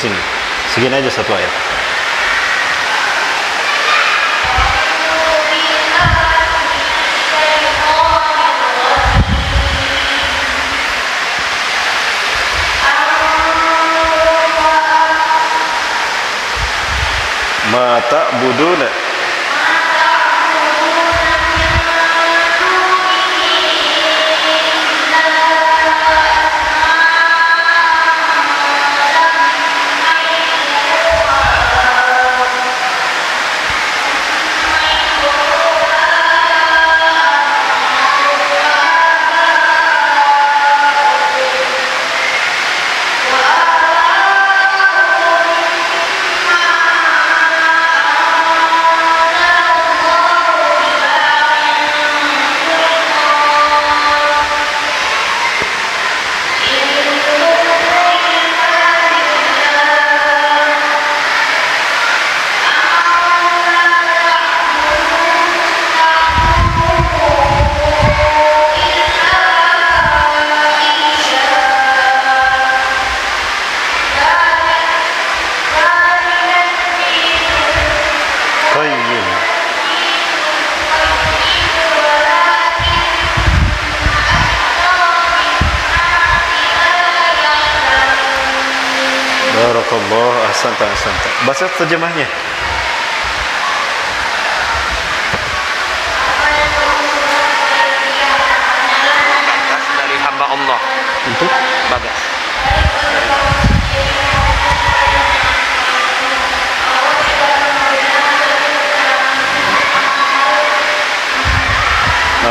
sini. Segini aja satu ayat. Ma ta'buduna Barakallah, ahsanta. Baca terjemahnya. Bagas dari hamba Allah. Untuk Bagas.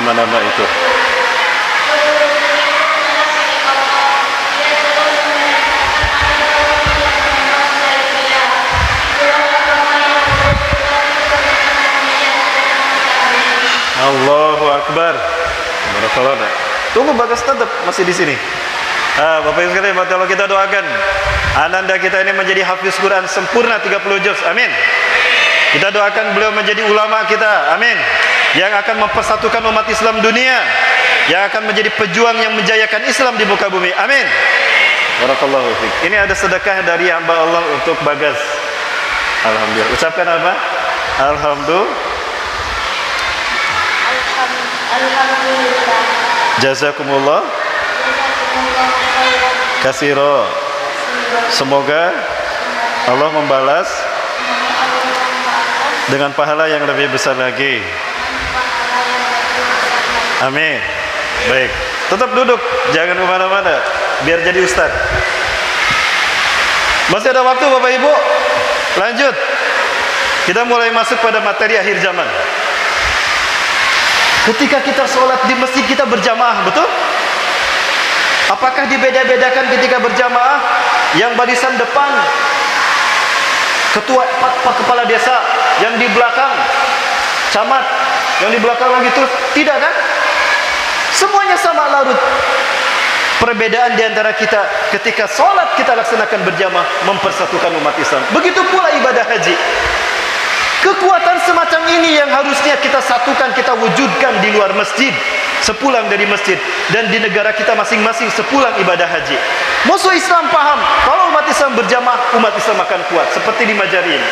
nama-nama itu. Allahu Akbar. Barakallah. Tunggu Bagas tetap masih di sini. Bapak Ibu sekalian, kalau kita doakan ananda kita ini menjadi hafiz Quran sempurna 30 juz. Amin. Kita doakan beliau menjadi ulama kita. Amin. Yang akan mempersatukan umat Islam dunia, yang akan menjadi pejuang yang menjayakan Islam di muka bumi. Amin. Barakallahu fiik. Ini ada sedekah dari hamba Allah untuk Bagas. Alhamdulillah. Ucapkan apa? Alhamdulillah. Jazakumullah kasiro. Semoga Allah membalas dengan pahala yang lebih besar lagi. Amin. Baik, tetap duduk, jangan kemana-mana, biar jadi ustaz. Masih ada waktu Bapak Ibu. Lanjut. Kita mulai masuk pada materi akhir zaman. Ketika kita sholat di masjid kita berjamaah, betul? Apakah dibeda-bedakan ketika berjamaah? Yang barisan depan ketua kepala desa, yang di belakang camat, yang di belakang lagi terus, tidak kan? Semuanya sama larut. Perbedaan di antara kita ketika sholat kita laksanakan berjamaah mempersatukan umat Islam. Begitu pula ibadah haji. Kekuatan semacam ini yang harusnya kita satukan, kita wujudkan di luar masjid, sepulang dari masjid, dan di negara kita masing-masing sepulang ibadah haji. Musuh Islam paham, kalau umat Islam berjamaah, umat Islam akan kuat, seperti di Majari ini.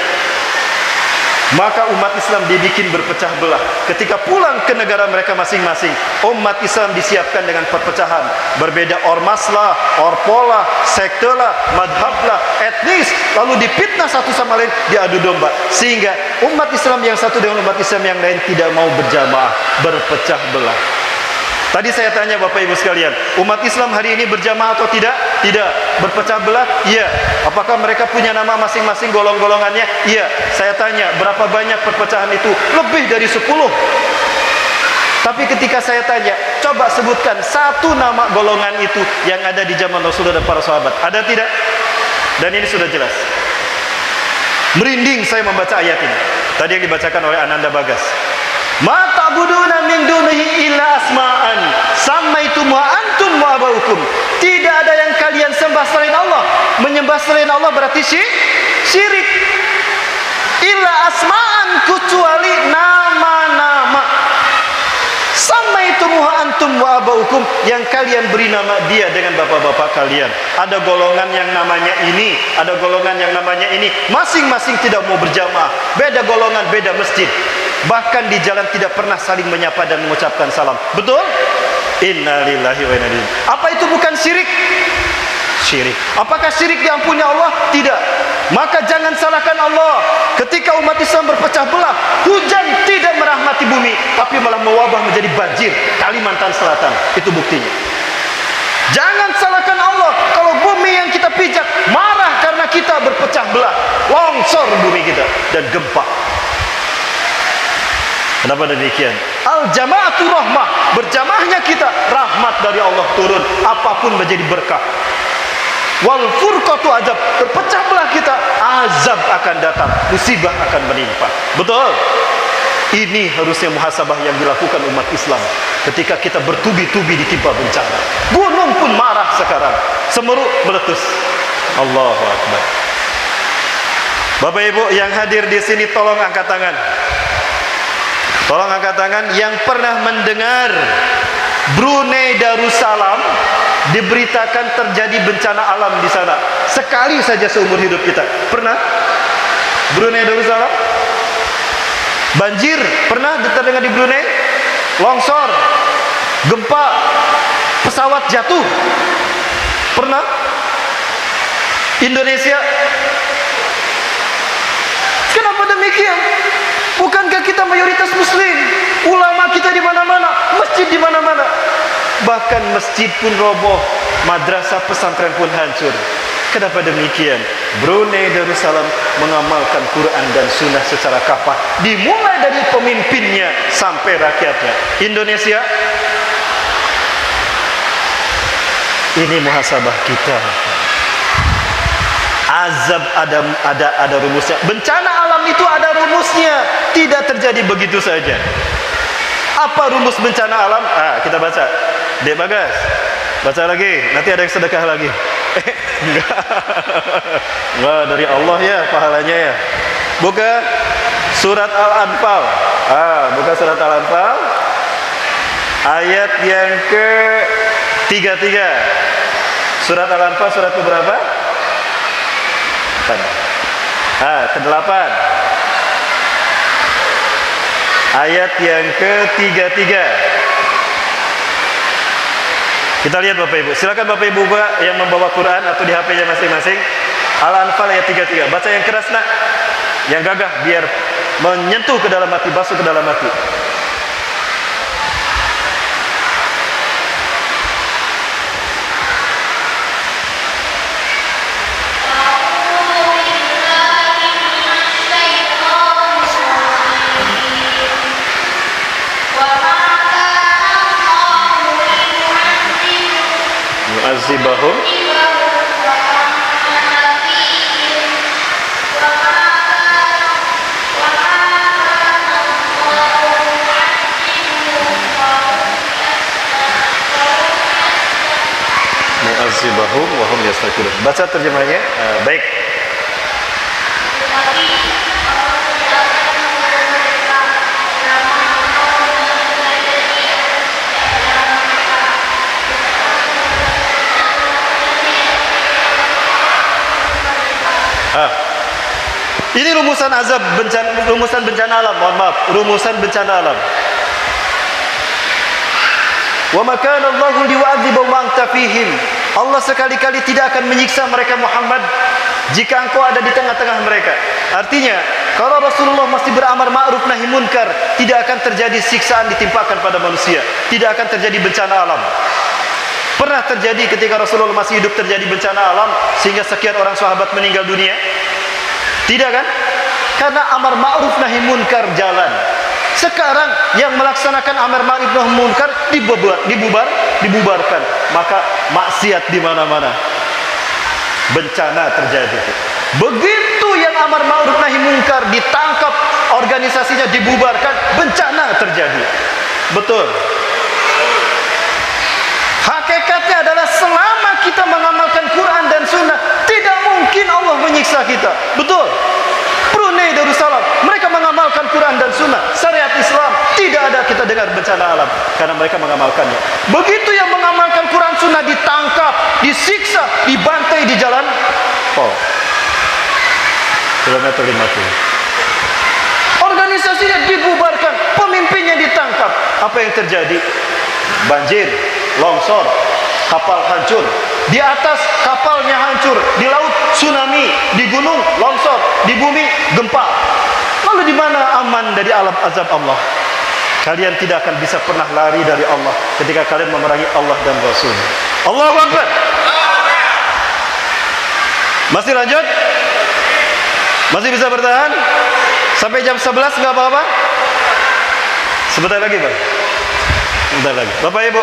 Maka umat Islam dibikin berpecah belah. Ketika pulang ke negara mereka masing-masing, umat Islam disiapkan dengan perpecahan. Berbeda ormas lah, orpola, sekte lah, madhab lah, etnis, lalu dipitnah satu sama lain, diadu domba. Sehingga umat Islam yang satu dengan umat Islam yang lain tidak mau berjamaah, berpecah belah. Tadi saya tanya Bapak Ibu sekalian, umat Islam hari ini berjamaah atau tidak? Tidak. Berpecah belah? Iya. Apakah mereka punya nama masing-masing golong-golongannya? Iya. Saya tanya, berapa banyak perpecahan itu? Lebih dari 10. Tapi ketika saya tanya, coba sebutkan satu nama golongan itu yang ada di zaman Rasulullah dan para sahabat. Ada tidak? Dan ini sudah jelas. Merinding saya membaca ayat ini. Tadi yang dibacakan oleh Ananda Bagas. Ma ta'buduna min dunihi illa asma'an sammaitumuha antum wa abaukum. Tidak ada yang kalian sembah selain Allah. Menyembah selain Allah berarti syirik. Illa asma'an, kecuali nama-nama. Sammaitumuha antum wa abaukum. hukum yang kalian beri nama dia dengan bapak-bapak kalian. Ada golongan yang namanya ini, ada golongan yang namanya ini. Masing-masing tidak mau berjamaah. Beda golongan, beda masjid. Bahkan di jalan tidak pernah saling menyapa dan mengucapkan salam. Betul? Innalillahi wa inna ilaihi. Apa itu bukan syirik? Syirik. Apakah syirik diampuni Allah? Tidak. Maka jangan salahkan Allah ketika umat Islam berpecah belah. Hujan tidak merahmati bumi, tapi malah mewabah menjadi banjir. Kalimantan Selatan, itu buktinya. Jangan salahkan Allah kalau bumi yang kita pijak marah karena kita berpecah belah, longsor bumi kita dan gempa. Kenapa demikian? Al-jama'atu rahmah. Berjamaahnya kita, rahmat dari Allah turun. Apapun menjadi berkah. Wal furqatu azab. Berpecah belah kita, azab akan datang, musibah akan menimpa. Betul? Ini harusnya muhasabah yang dilakukan umat Islam ketika kita bertubi-tubi ditimpa bencana. Gunung pun marah sekarang, semeru meletus. Allahu Akbar. Bapak Ibu yang hadir di sini, tolong angkat tangan. Tolong angkat tangan yang pernah mendengar Brunei Darussalam diberitakan terjadi bencana alam di sana. Sekali saja seumur hidup kita. Pernah? Brunei Darussalam? Banjir? Pernah terdengar di Brunei? Longsor? Gempa? Pesawat jatuh? Pernah? Indonesia? Kenapa demikian? Bukankah kita mayoritas muslim? Ulama kita di mana-mana, masjid di mana-mana. Bahkan masjid pun roboh, madrasah pesantren pun hancur. Kenapa demikian? Brunei Darussalam mengamalkan Quran dan Sunnah secara kafah, dimulai dari pemimpinnya sampai rakyatnya. Indonesia, ini muhasabah kita. Azab ada rumusnya. Bencana alam itu ada rumusnya. Tidak terjadi begitu saja. Apa rumus bencana alam? Kita baca. Dek Bagas, baca lagi. Nanti ada yang sedekah lagi. Enggak, dari Allah ya pahalanya ya. Buka surat Al-Anfal. Buka surat Al-Anfal. Ayat yang ke-33. Surat Al-Anfal surat keberapa? Ke-8. Ayat yang ke-33. Kita lihat Bapak Ibu. Silakan Bapak Ibu yang membawa Quran atau di HP-nya masing-masing. Al-Anfal ayat 33. Baca yang keras nak. Yang gagah biar menyentuh ke dalam hati, basuh ke dalam hati. Mu'azzibahum wa hum yastaghfirun. Baca terjemahnya. Baik. Ini rumusan azab bencana, rumusan bencana alam. Mohon maaf, rumusan bencana alam. Wa ma kana Allahu liwa'dzibu man tafihim. Allah sekali-kali tidak akan menyiksa mereka Muhammad jika engkau ada di tengah-tengah mereka. Artinya, kalau Rasulullah masih beramar ma'ruf nahi munkar, tidak akan terjadi siksaan ditimpakan pada manusia, tidak akan terjadi bencana alam. Pernah terjadi ketika Rasulullah masih hidup terjadi bencana alam sehingga sekian orang sahabat meninggal dunia? Tidak kan? Karena amar ma'ruf nahi munkar jalan. Sekarang yang melaksanakan amar ma'ruf nahi munkar dibubarkan. Maka maksiat di mana-mana. Bencana terjadi. Begitu yang amar ma'ruf nahi munkar ditangkap, organisasinya dibubarkan, bencana terjadi. Betul. Hakikatnya adalah selama kita mengamalkan Quran dan Sunnah, tidak mungkin Allah menyiksa kita. Betul. Brunei Darussalam, mereka mengamalkan Quran dan Sunnah, syariat Islam, tidak ada kita dengar bencana alam. karena mereka mengamalkannya. Begitu yang mengamalkan Quran Sunnah ditangkap, disiksa, dibantai di jalan tol. Kilometer 50. Organisasinya dibubarkan, pemimpinnya ditangkap. Apa yang terjadi? Banjir, longsor, kapal hancur. Di atas kapalnya hancur, di laut tsunami, di gunung longsor, di bumi gempa. Lalu di mana aman dari alam azab Allah? Kalian tidak akan bisa pernah lari dari Allah ketika kalian memerangi Allah dan Rasul. Allahu Akbar. Masih lanjut? Masih bisa bertahan? Sampai jam 11 enggak apa-apa? Sebentar lagi, Bang. Sebentar lagi. Bapak Ibu,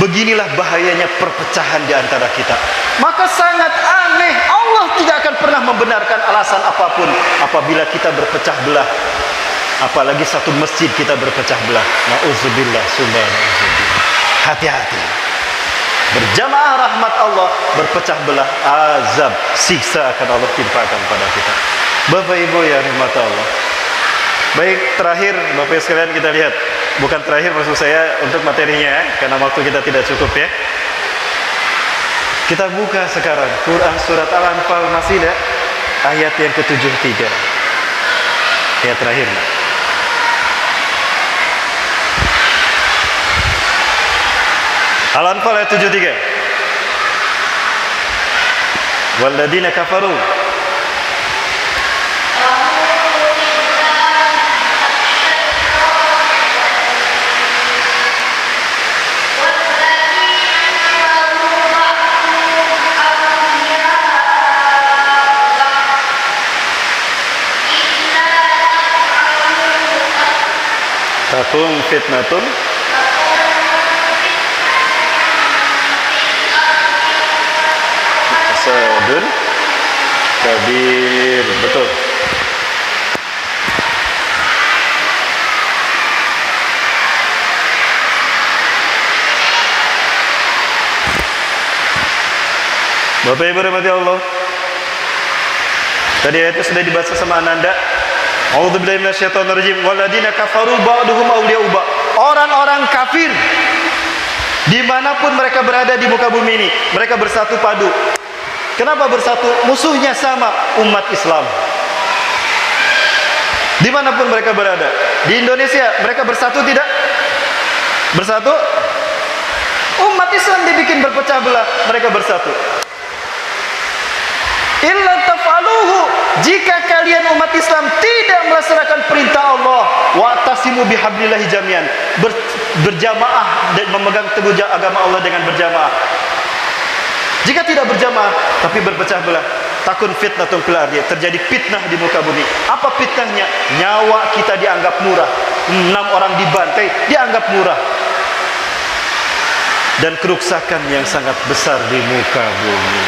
beginilah bahayanya perpecahan di antara kita. Maka sangat aneh, Allah tidak akan pernah membenarkan alasan apapun apabila kita berpecah belah. Apalagi satu masjid kita berpecah belah. Nauzubillah, subhanallah. Hati-hati. Berjamaah rahmat Allah, berpecah belah azab, siksa akan Allah timpakan pada kita. Bapak Ibu yang rahmat Allah. Baik, terakhir Bapak Ibu sekalian kita lihat. Bukan terakhir maksud saya untuk materinya, karena waktu kita tidak cukup ya. Kita buka sekarang Quran surat Al-Anfal, masih ada ayat yang ke-73. Ayat terakhir. Al-Anfal ayat 73. Walladzina kafaru takum fitnatun sadun kabir. Betul. Bapak Ibu rahmati Allah, tadi ayat itu sudah dibaca sama Ananda. A'udzubillahi minasyaitonirrajim. Walladzina kafaru ba'duhum awliya'u ba'd. Orang-orang kafir dimanapun mereka berada di muka bumi ini, mereka bersatu padu. Kenapa bersatu? Musuhnya sama, umat Islam. Dimanapun mereka berada. Di Indonesia mereka bersatu tidak? Bersatu? Umat Islam dibikin berpecah belah, mereka bersatu. Illa taf'aluhu, jika kalian umat Islam tidak melaksanakan perintah Allah, wa'tasimu bihablillahi jami'an, berjamaah dan memegang teguh agama Allah dengan berjamaah. Jika tidak berjamaah tapi berpecah belah, takun fitnatun fil ardi, terjadi fitnah di muka bumi. Apa fitnahnya? Nyawa kita dianggap murah. 6 orang dibantai dianggap murah. Dan kerusakan yang sangat besar di muka bumi.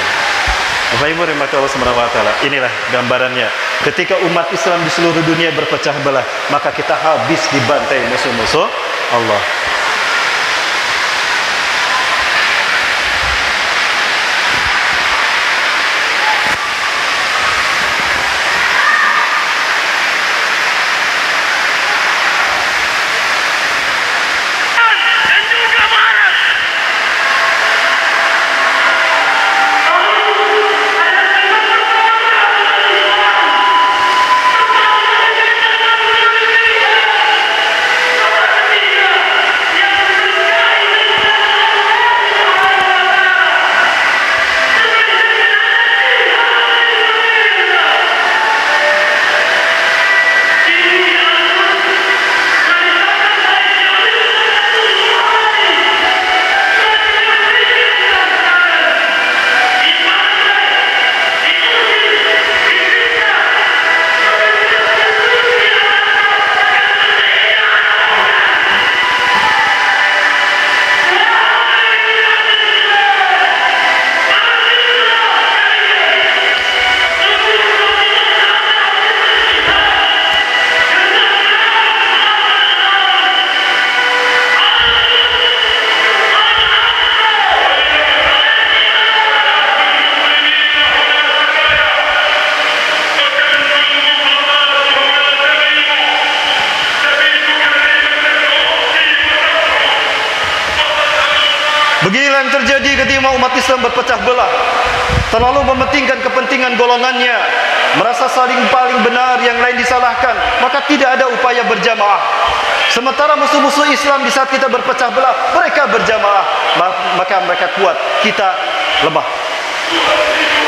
Bapak Ibu rahmati Allah Subhanahu wa taala. Inilah gambarannya. Ketika umat Islam di seluruh dunia berpecah belah, maka kita habis dibantai musuh-musuh Allah. Inilah yang terjadi ketika umat Islam berpecah belah, terlalu mementingkan kepentingan golongannya, merasa saling paling benar, yang lain disalahkan, maka tidak ada upaya berjamaah. Sementara musuh-musuh Islam di saat kita berpecah belah, mereka berjamaah, maka mereka kuat, kita lemah.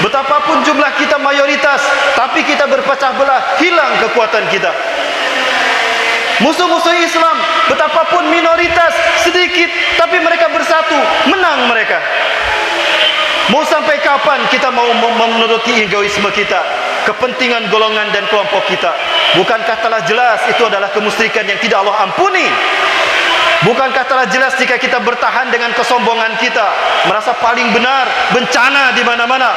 Betapapun jumlah kita mayoritas, tapi kita berpecah belah, hilang kekuatan kita. Musuh-musuh Islam betapapun minoritas, sedikit, tapi mereka bersatu, menang mereka. Mau sampai kapan kita mau menuruti egoisme kita, kepentingan golongan dan kelompok kita? Bukankah telah jelas itu adalah kemusyrikan yang tidak Allah ampuni? Bukankah telah jelas jika kita bertahan dengan kesombongan kita, merasa paling benar, bencana di mana-mana?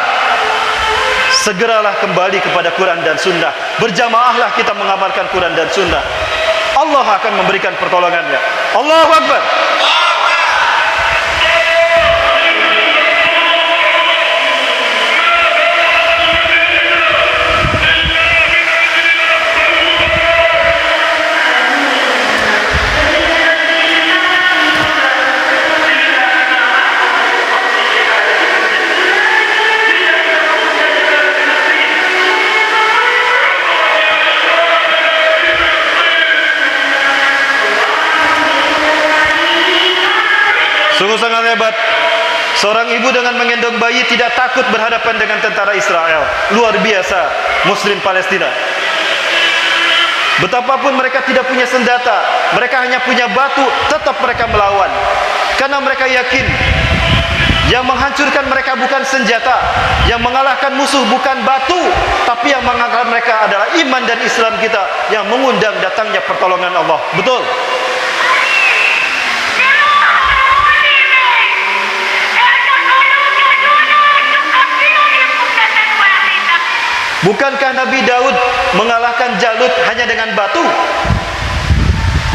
Segeralah kembali kepada Quran dan Sunnah. Berjamaahlah kita mengamalkan Quran dan Sunnah. Allah akan memberikan pertolongannya. Allahu Akbar. Sungguh sangat hebat. Seorang ibu dengan menggendong bayi tidak takut berhadapan dengan tentara Israel. Luar biasa Muslim Palestina. Betapapun mereka tidak punya senjata, mereka hanya punya batu, tetap mereka melawan. Karena mereka yakin yang menghancurkan mereka bukan senjata, yang mengalahkan musuh bukan batu, tapi yang mengalahkan mereka adalah iman dan Islam kita yang mengundang datangnya pertolongan Allah. Betul? Bukankah Nabi Daud mengalahkan Jalut hanya dengan batu?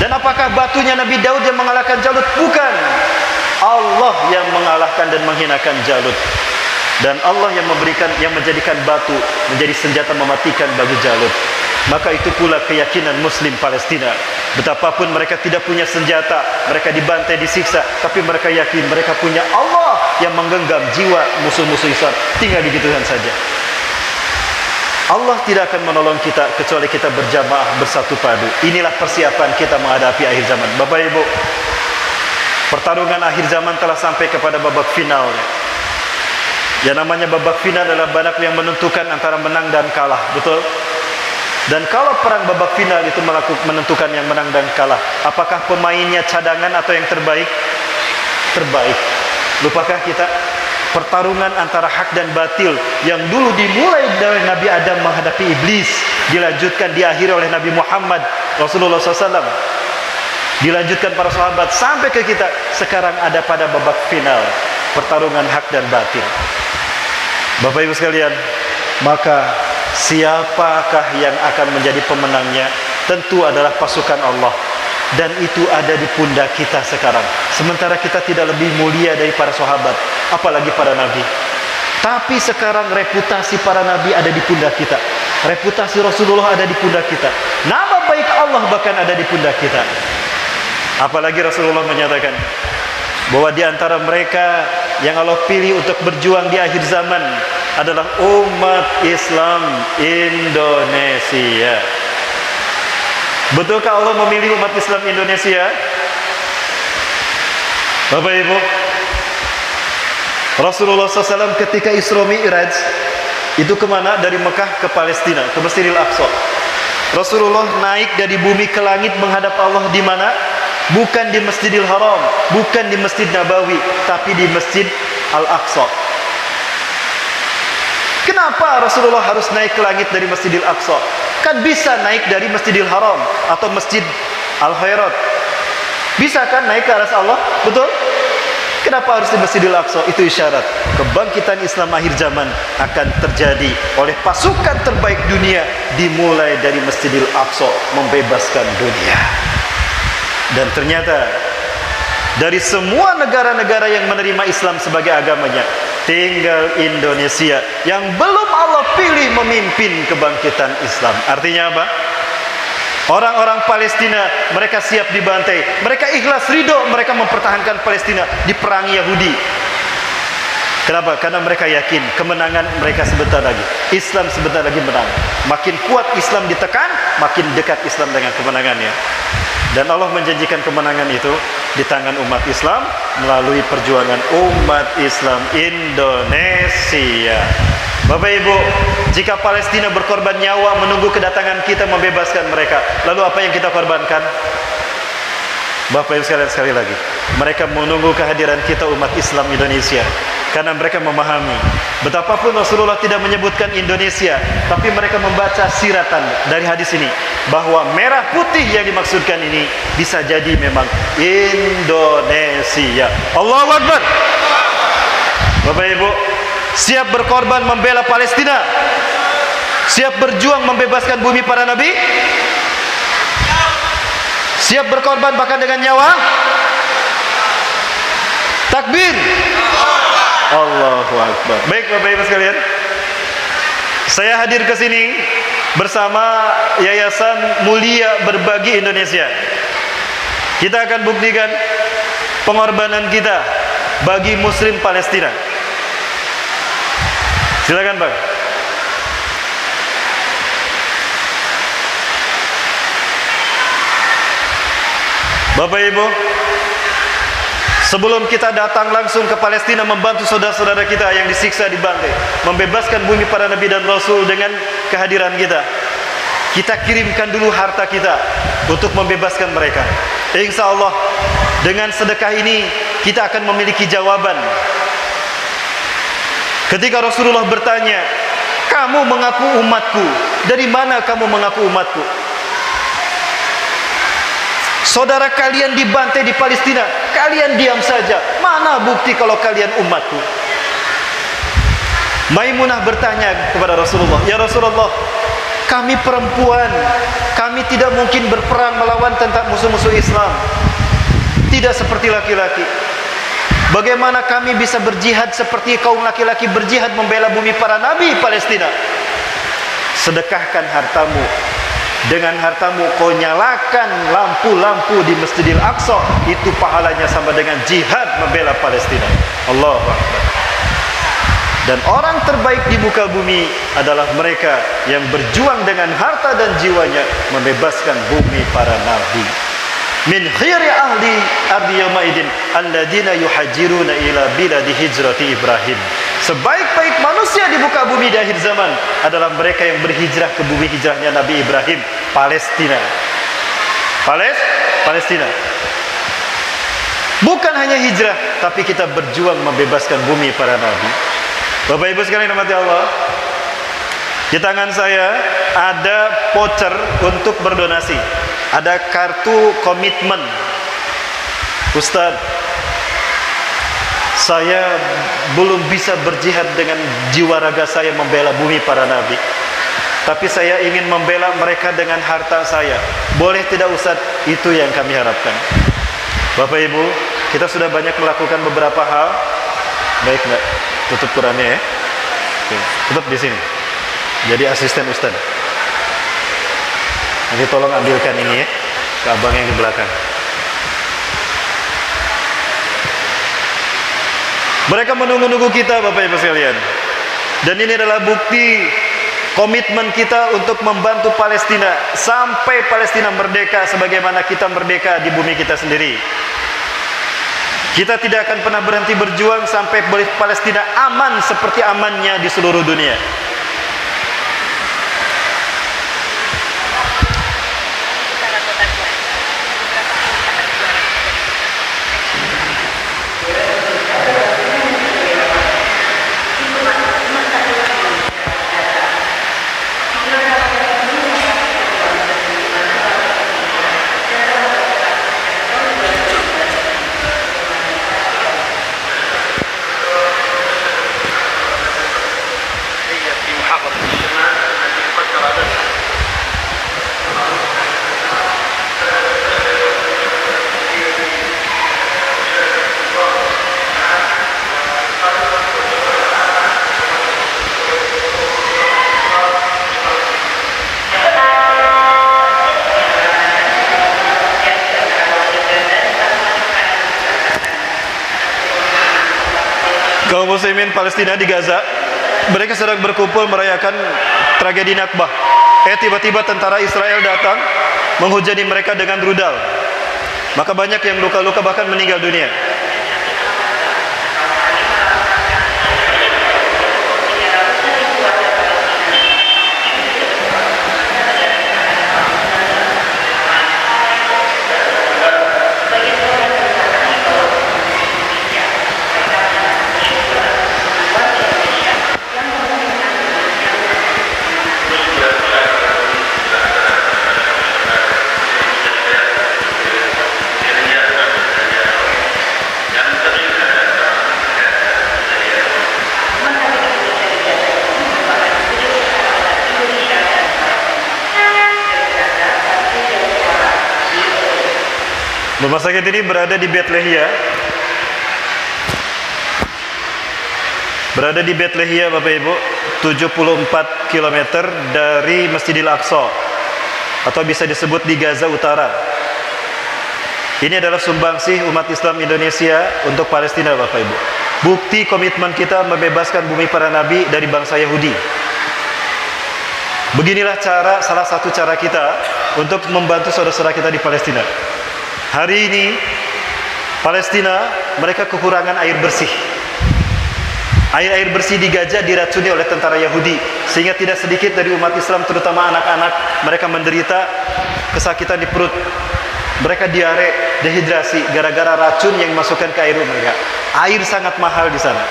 Dan apakah batunya Nabi Daud yang mengalahkan Jalut? Bukan. Allah yang mengalahkan dan menghinakan Jalut. Dan Allah yang menjadikan batu menjadi senjata mematikan bagi Jalut. Maka itu pula keyakinan Muslim Palestina. Betapapun mereka tidak punya senjata, mereka dibantai, disiksa, tapi mereka yakin mereka punya Allah yang menggenggam jiwa musuh-musuh Islam. Tinggal digitukan saja. Allah tidak akan menolong kita kecuali kita berjamaah, bersatu padu. Inilah persiapan kita menghadapi akhir zaman. Bapak Ibu, pertarungan akhir zaman telah sampai kepada babak final. Yang namanya babak final adalah babak yang menentukan antara menang dan kalah. Betul? Dan kalau perang babak final itu menentukan yang menang dan kalah, apakah pemainnya cadangan atau yang terbaik? Terbaik. Lupakah kita? Pertarungan antara hak dan batil yang dulu dimulai dari Nabi Adam menghadapi iblis, dilanjutkan diakhiri oleh Nabi Muhammad Rasulullah SAW, dilanjutkan para sahabat sampai ke kita. Sekarang ada pada babak final, pertarungan hak dan batil. Bapak Ibu sekalian, maka siapakah yang akan menjadi pemenangnya? Tentu adalah pasukan Allah. Dan itu ada di pundak kita sekarang. Sementara kita tidak lebih mulia dari para sahabat, apalagi para nabi. Tapi sekarang reputasi para nabi ada di pundak kita. Reputasi Rasulullah ada di pundak kita. Nama baik Allah bahkan ada di pundak kita. Apalagi Rasulullah menyatakan bahwa di antara mereka yang Allah pilih untuk berjuang di akhir zaman adalah umat Islam Indonesia. Betulkah Allah memilih umat Islam Indonesia? Bapak Ibu, Rasulullah SAW ketika Isra Mi'raj itu kemana? Dari Mekah ke Palestina, ke Masjidil Aqsa. Rasulullah naik dari bumi ke langit menghadap Allah di mana? Bukan di Masjidil Haram, bukan di Masjid Nabawi, tapi di Masjid Al-Aqsa. Kenapa Rasulullah harus naik ke langit dari Masjidil Aqsa? Kan bisa naik dari Masjidil Haram atau Masjid Al-Khairat. Bisa kan naik ke aras Allah? Betul? Kenapa harus di Masjidil Aqsa? Itu isyarat kebangkitan Islam akhir zaman akan terjadi oleh pasukan terbaik dunia, dimulai dari Masjidil Aqsa, membebaskan dunia. Dan ternyata dari semua negara-negara yang menerima Islam sebagai agamanya, tinggal Indonesia yang belum Allah pilih memimpin kebangkitan Islam. Artinya apa? Orang-orang Palestina, mereka siap dibantai, mereka ikhlas ridho, mereka mempertahankan Palestina di perang Yahudi. Kenapa? Karena mereka yakin kemenangan mereka sebentar lagi. Islam sebentar lagi menang. Makin kuat Islam ditekan, makin dekat Islam dengan kemenangannya. Dan Allah menjanjikan kemenangan itu di tangan umat Islam melalui perjuangan umat Islam Indonesia. Bapak Ibu, jika Palestina berkorban nyawa menunggu kedatangan kita membebaskan mereka, lalu apa yang kita korbankan? Bapak Ibu sekalian, sekali lagi, mereka menunggu kehadiran kita umat Islam Indonesia. Karena mereka memahami betapapun Rasulullah tidak menyebutkan Indonesia, tapi mereka membaca siratan dari hadis ini bahwa merah putih yang dimaksudkan ini bisa jadi memang Indonesia. Allahu Akbar. Bapak Ibu, siap berkorban membela Palestina? Siap berjuang membebaskan bumi para nabi? Siap berkorban bahkan dengan nyawa? Takbir. Allahu Akbar. Baik Bapak Ibu sekalian, saya hadir ke sini bersama Yayasan Mulia Berbagi Indonesia. Kita akan buktikan pengorbanan kita bagi Muslim Palestina. Silakan Bang. Bapak Ibu, sebelum kita datang langsung ke Palestina membantu saudara-saudara kita yang disiksa, dibantai, membebaskan bumi para nabi dan rasul dengan kehadiran kita, kita kirimkan dulu harta kita untuk membebaskan mereka. Insya Allah dengan sedekah ini kita akan memiliki jawaban. Ketika Rasulullah bertanya, kamu mengaku umatku, dari mana kamu mengaku umatku? Saudara kalian dibantai di Palestina, kalian diam saja. Mana bukti kalau kalian umatku? Maimunah bertanya kepada Rasulullah, ya Rasulullah, kami perempuan, kami tidak mungkin berperang melawan tentang musuh-musuh Islam. Tidak seperti laki-laki. Bagaimana kami bisa berjihad seperti kaum laki-laki berjihad membela bumi para nabi Palestina? Sedekahkan hartamu. Dengan hartamu kau nyalakan lampu-lampu di Masjidil Aqsa, itu pahalanya sama dengan jihad membela Palestina. Allahu Akbar. Dan orang terbaik di muka bumi adalah mereka yang berjuang dengan harta dan jiwanya membebaskan bumi para nabi. Min khiri ahli ardi yaumaidin alladzina yuhajiruna ila biladi hijrati Ibrahim. Sebaik-baik manusia di muka bumi di akhir zaman adalah mereka yang berhijrah ke bumi hijrahnya Nabi Ibrahim, Palestina. Palestina. Bukan hanya hijrah, tapi kita berjuang membebaskan bumi para nabi. Bapak Ibu sekalian rahmati Allah, di tangan saya ada voucher untuk berdonasi. Ada kartu komitmen. Ustaz, saya belum bisa berjihad dengan jiwa raga saya membela bumi para nabi, tapi saya ingin membela mereka dengan harta saya. Boleh tidak Ustaz? Itu yang kami harapkan. Bapak Ibu, kita sudah banyak melakukan beberapa hal. Baik Mbak, tutup Qurannya ya. Oke, tutup di sini. Jadi asisten Ustaz. Nanti tolong ambilkan ini ya, ke abang yang di belakang. Mereka menunggu-nunggu kita Bapak Ibu sekalian. Dan ini adalah bukti komitmen kita untuk membantu Palestina sampai Palestina merdeka sebagaimana kita merdeka di bumi kita sendiri. Kita tidak akan pernah berhenti berjuang sampai Palestina aman seperti amannya di seluruh dunia. Kaum muslimin Palestina di Gaza, mereka sedang berkumpul merayakan tragedi Nakbah. Tiba-tiba tentara Israel datang menghujani mereka dengan rudal. Maka banyak yang luka-luka bahkan meninggal dunia. Rumah sakit ini berada di Bethlehem. Berada di Bethlehem, Bapak Ibu, 74 km dari Masjidil Aqsa, atau bisa disebut di Gaza Utara. Ini adalah sumbangsih umat Islam Indonesia untuk Palestina, Bapak Ibu. Bukti komitmen kita membebaskan bumi para nabi dari bangsa Yahudi. Beginilah salah satu cara kita untuk membantu saudara-saudara kita di Palestina. Hari ini Palestina mereka kekurangan air bersih. Air bersih di Gaza diracuni oleh tentara Yahudi, sehingga tidak sedikit dari umat Islam terutama anak-anak mereka menderita kesakitan di perut. Mereka diare, dehidrasi gara-gara racun yang dimasukkan ke air mereka. Air sangat mahal di sana.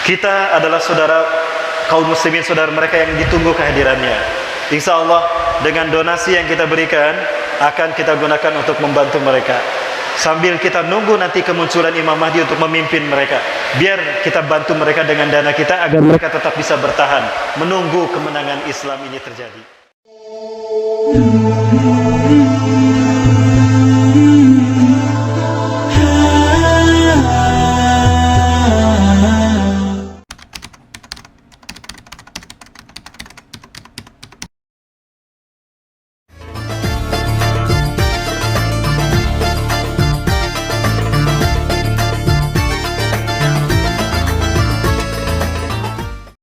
Kita adalah saudara kaum muslimin, saudara mereka yang ditunggu kehadirannya. Insya Allah dengan donasi yang kita berikan akan kita gunakan untuk membantu mereka. Sambil kita nunggu nanti kemunculan Imam Mahdi untuk memimpin mereka, biar kita bantu mereka dengan dana kita agar mereka tetap bisa bertahan menunggu kemenangan Islam ini terjadi.